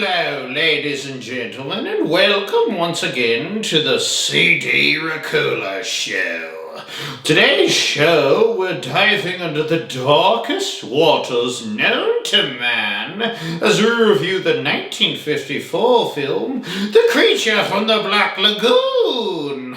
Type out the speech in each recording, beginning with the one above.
Hello, ladies and gentlemen, and welcome once again to the CD Racoola Show. Today's show, we're diving into the darkest waters known to man as we review the 1954 film, The Creature from the Black Lagoon.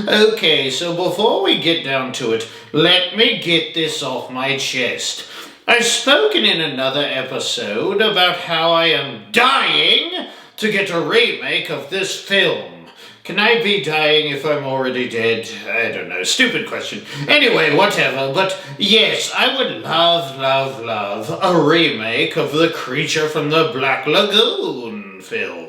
Okay, so before we get down to it, let me get this off my chest. I've spoken in another episode about how I am dying to get a remake of this film. Can I be dying if I'm already dead? I don't know. Stupid question. Anyway, whatever. But yes, I would love a remake of The Creature from the Black Lagoon film.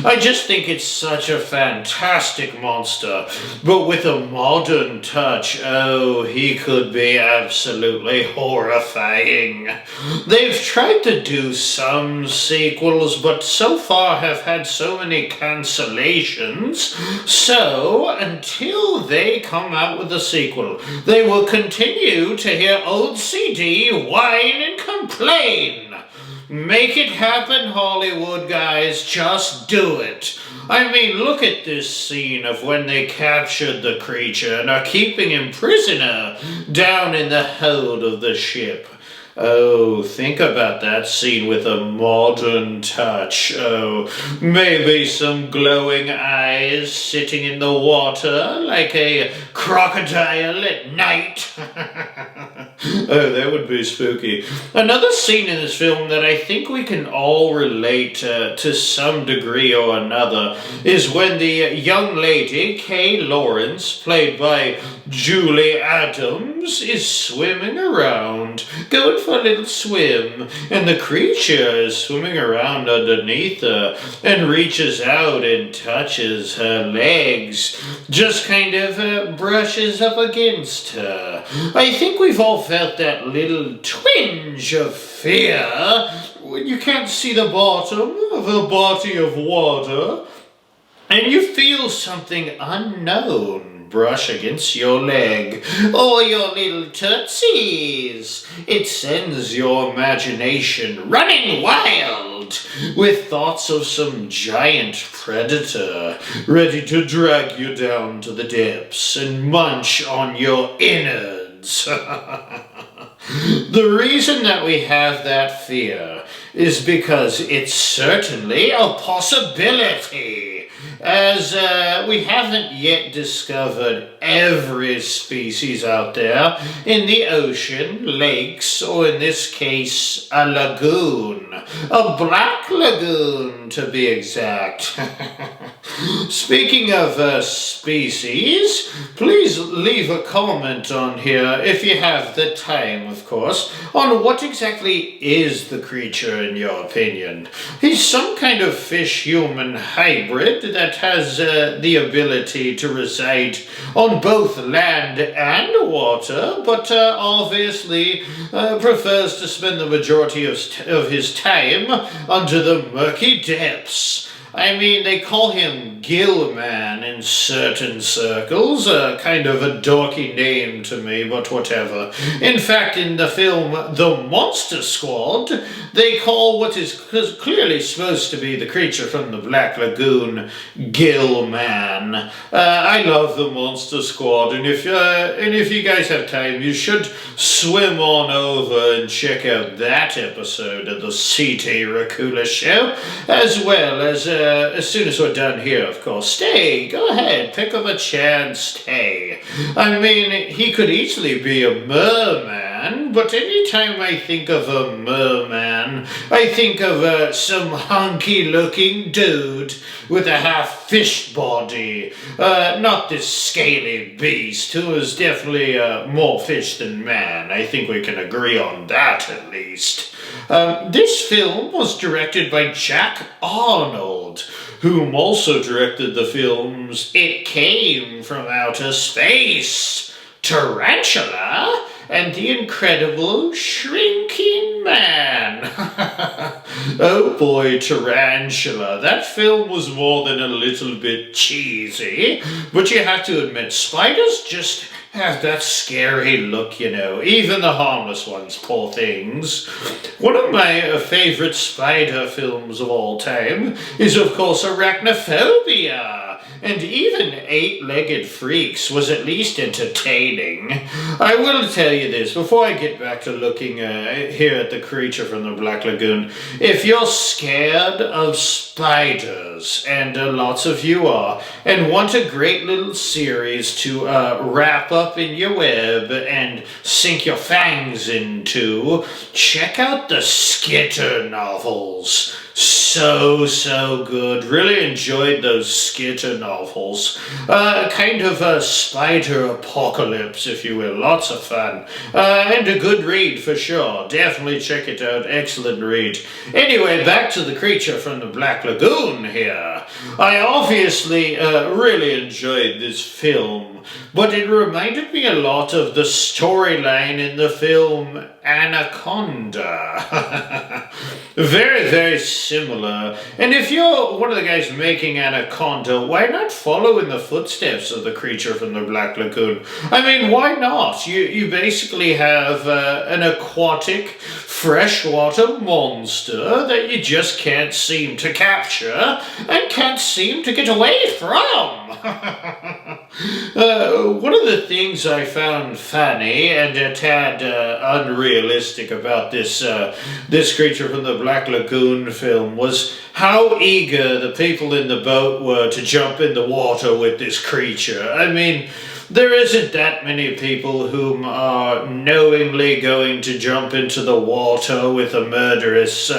I just think it's such a fantastic monster, but with a modern touch. Oh, he could be absolutely horrifying. They've tried to do some sequels, but so far have had so many cancellations. So, until they come out with a sequel, they will continue to hear old CD whine and complain. Make it happen, Hollywood guys. Just do it. I mean, look at this scene of when they captured the creature and are keeping him prisoner down in the hold of the ship. Oh, think about that scene with a modern touch. Oh, maybe some glowing eyes sitting in the water like a crocodile at night. Oh, that would be spooky. Another scene in this film that I think we can all relate to some degree or another is when the young lady, Kay Lawrence, played by Julie Adams, is swimming around, going for a little swim, and the creature is swimming around underneath her and reaches out and touches her legs, just kind of brushes up against her. I think we've all felt that little twinge of fear when you can't see the bottom of a body of water and you feel something unknown brush against your leg or your little tootsies. It sends your imagination running wild with thoughts of some giant predator ready to drag you down to the depths and munch on your innards. The reason that we have that fear is because it's certainly a possibility, as we haven't yet discovered every species out there in the ocean, lakes, or in this case, a lagoon. A black lagoon, to be exact. Speaking of species, please leave a comment on here, if you have the time, of course, on what exactly is the creature in your opinion. He's some kind of fish-human hybrid that has the ability to reside on both land and water, but obviously prefers to spend the majority of his time under the murky depths. I mean, they call him Gillman in certain circles, kind of a dorky name to me, but whatever. In fact, in the film The Monster Squad, they call what is clearly supposed to be the creature from the Black Lagoon Gillman. I love The Monster Squad, and if you guys have time, you should swim on over and check out that episode of the CD Racoola Show, as well as soon as we're done here, of course. Stay, go ahead, pick up a chair and stay. I mean, he could easily be a merman, but anytime I think of a merman, I think of some hunky-looking dude with a half-fish body. Not this scaly beast, who is definitely more fish than man. I think we can agree on that, at least. This film was directed by Jack Arnold, whom also directed the films It Came from Outer Space, Tarantula, and The Incredible Shrinking Man. Oh boy, Tarantula. That film was more than a little bit cheesy, but you have to admit, spiders just have that scary look, you know. Even the harmless ones, poor things. One of my favorite spider films of all time is, of course, Arachnophobia. And even Eight-Legged Freaks was at least entertaining. I will tell you this, before I get back to looking here at the creature from the Black Lagoon. If you're scared of spiders, and lots of you are, and want a great little series to wrap up in your web and sink your fangs into, check out the Skitter novels. So good. Really enjoyed those Skitter novels. Kind of a spider apocalypse, if you will. Lots of fun. And a good read for sure. Definitely check it out. Excellent read. Anyway, back to the creature from the Black Lagoon here. I obviously really enjoyed this film, but it reminded me a lot of the storyline in the film Anaconda. Very similar. And if you're one of the guys making Anaconda, why not follow in the footsteps of the creature from the Black Lagoon? I mean, why not? You basically have an aquatic freshwater monster that you just can't seem to capture and can't seem to get away from. One of the things I found funny and a tad unrealistic about this creature from the Black Lagoon film was how eager the people in the boat were to jump in the water with this creature. I mean, there isn't that many people whom are knowingly going to jump into the water with a murderous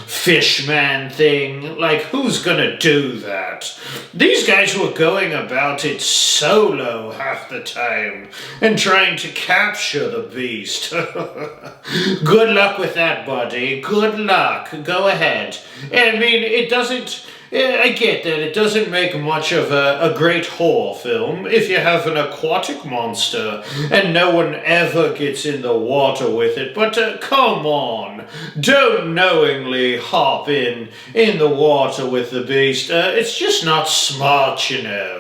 fishman thing. Like, who's gonna do that? These guys were going about it solo half the time and trying to capture the beast. Good luck with that, buddy. Good luck. Go ahead. I mean, it doesn't... I get that it doesn't make much of a great horror film if you have an aquatic monster and no one ever gets in the water with it, but come on, don't knowingly hop in the water with the beast. It's just not smart, you know.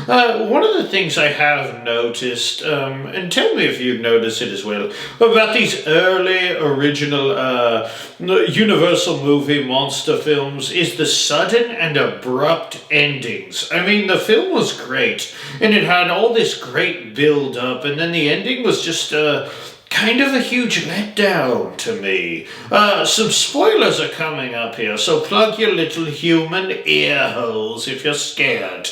One of the things I have noticed, and tell me if you've noticed it as well, about these early original Universal movie monster films is the sudden and abrupt endings. I mean, the film was great, and it had all this great build-up, and then the ending was just kind of a huge letdown to me. Some spoilers are coming up here, so plug your little human ear holes if you're scared.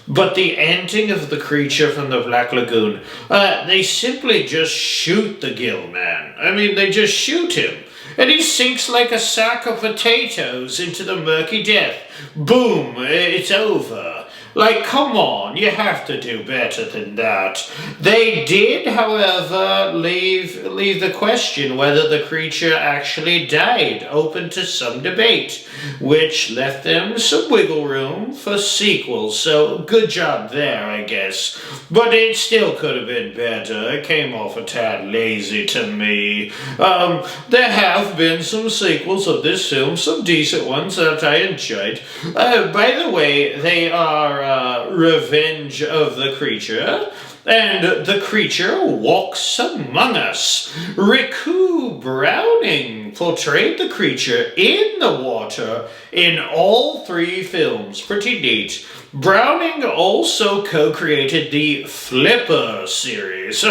But the ending of the creature from the Black Lagoon, they simply just shoot the gill man. I mean, they just shoot him. And he sinks like a sack of potatoes into the murky death. Boom, it's over. Like, come on, you have to do better than that. They did, however, leave the question whether the creature actually died open to some debate, which left them some wiggle room for sequels. So, good job there, I guess. But it still could have been better. It came off a tad lazy to me. There have been some sequels of this film, some decent ones that I enjoyed. By the way, they are Revenge of the Creature, and The Creature Walks Among Us. Riku Browning portrayed the creature in the water in all three films. Pretty neat. Browning also co-created the Flipper series.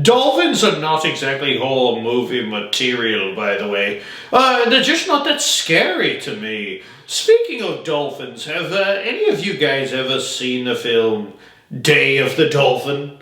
Dolphins are not exactly horror movie material, by the way. They're just not that scary to me. Speaking of dolphins, have any of you guys ever seen the film Day of the Dolphin?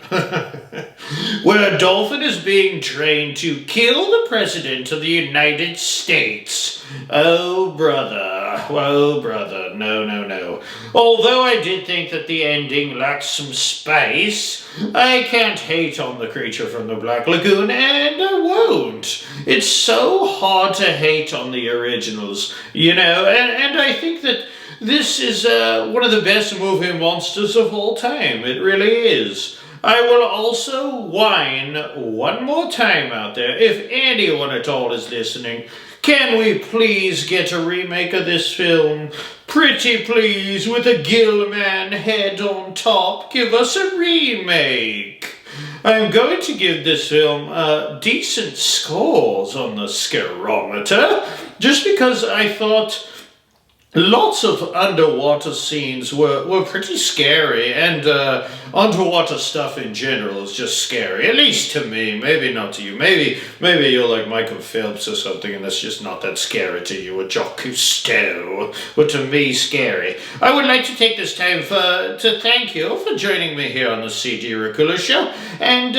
Where a dolphin is being trained to kill the President of the United States. Oh, brother. No. Although I did think that the ending lacked some spice, I can't hate on the creature from the Black Lagoon, and I won't. It's so hard to hate on the originals, you know, and I think that this is one of the best movie monsters of all time. It really is. I will also whine one more time out there, if anyone at all is listening. Can we please get a remake of this film? Pretty please, with a Gilman head on top, give us a remake. I'm going to give this film decent scores on the scarometer, just because I thought lots of underwater scenes were pretty scary, and underwater stuff in general is just scary, at least to me. Maybe not to you. Maybe you're like Michael Phelps or something, and it's just not that scary to you, or Jacques Cousteau, but to me, scary. I would like to take this time to thank you for joining me here on the CD Racoola Show, and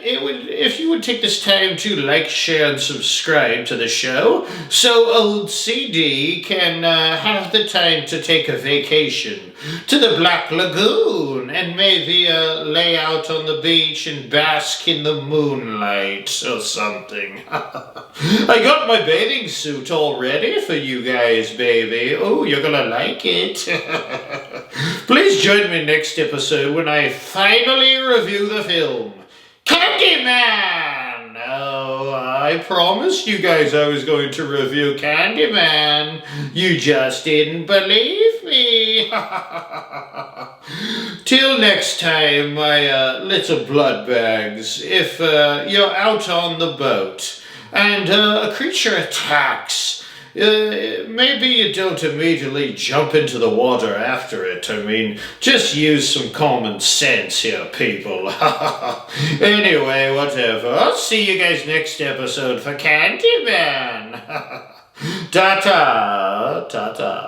if you would take this time to like, share, and subscribe to the show, so old CD can have the time to take a vacation to the Black Lagoon and maybe lay out on the beach and bask in the moonlight or something. I got my bathing suit all ready for you guys, baby. Oh, you're gonna like it. Please join me next episode when I finally review the film Candyman! Oh, I promised you guys I was going to review Candyman. You just didn't believe me. Till next time, my little blood bags, if you're out on the boat and a creature attacks, maybe you don't immediately jump into the water after it. I mean, just use some common sense here, people. Anyway, whatever. I'll see you guys next episode for Candyman. Ta-ta. Ta-ta.